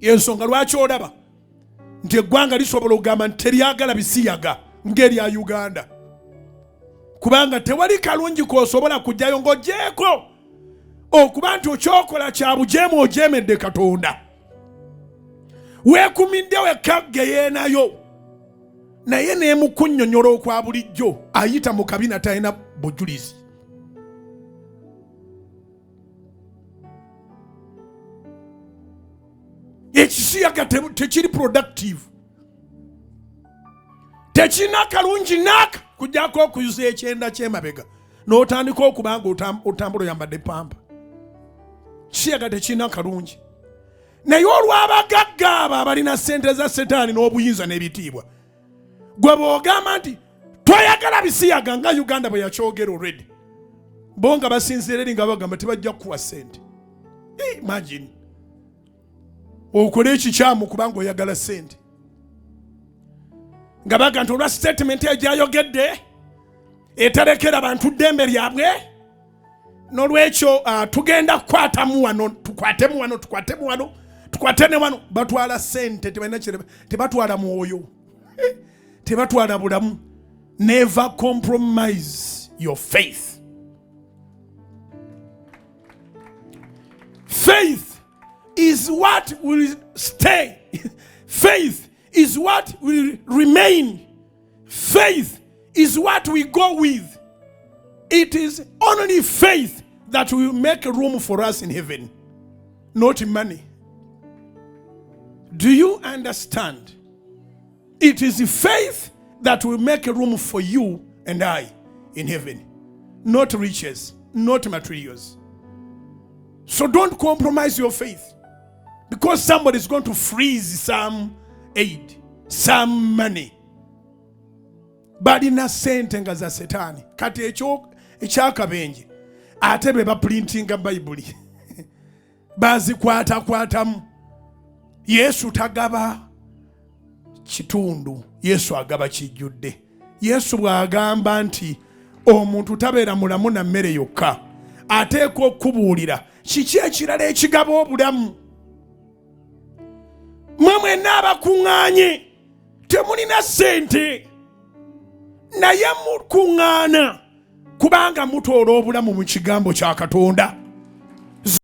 Yensonga lwaki olaba nti eggwanga lisobola okugamba nti teryagala bisiyaga ng'erya Uganda. Kubanga tewali kalungi k'osobola kujjayo ng'oggyeko okuba nti okyokola kya bujeemu ojeemedde Katonda. Weekumidde wekka geyeenayo naye n'emukunnyonnyola okwa bulijjo ayita mu kabina talina bujulizi. Ekisiyaga tekiri productive. Tekina kalungi naka okujjako okuyuza ekyenda kyemabega n'otandika okubanga otambula oyambadde pampa. Ekisiyaga tekina kalungi. Naye olw'abagagga abo abalina ssente za setaani n'obuyinza n'ebitiibwa, gwe bw'ogamba nti toyagala bisiyaga nga Uganda bwe yakyogera already, bo nga basinziira eri nga bagamba tebajja kukuwa ssente. Imagine okole ekikyamu kubanga oyagala ssente, nga baga nti olwa statement egyayogedde etalekera bantu ddembe lyabwe, n'olwekyo tugenda kukwatamu wano, tukwatemu wano, tukwatemu wano, tukwate ne wano. Batwala ssente, tebatwala mwoyo, tebatwala bulamu. Never compromise your faith. Faith is what will stay. Faith is what will remain. Faith is what we go with. It is only faith that will make room for us in heaven, not money. Do you understand? It is faith that will make room for you and I in heaven, not riches, not materials. So don't compromise your faith because somebody is going to freeze some aid, some money. Balina sente nga za setaani. Kati ekyakabenje ate be baprintinga Bayibuli bazikwatakwatamu. Yesu tagaba kitundu, Yesu agaba kijjudde. Yesu bw'agamba nti omuntu tabeera mulamu na mmere yokka, ateekwa okubuulira kiki ekirala ekigaba obulamu. Mmwe mwenna abakuŋŋaanye temulina ssente naye mukuŋŋaana kubanga mutoola obulamu mu kigambo kya Katonda.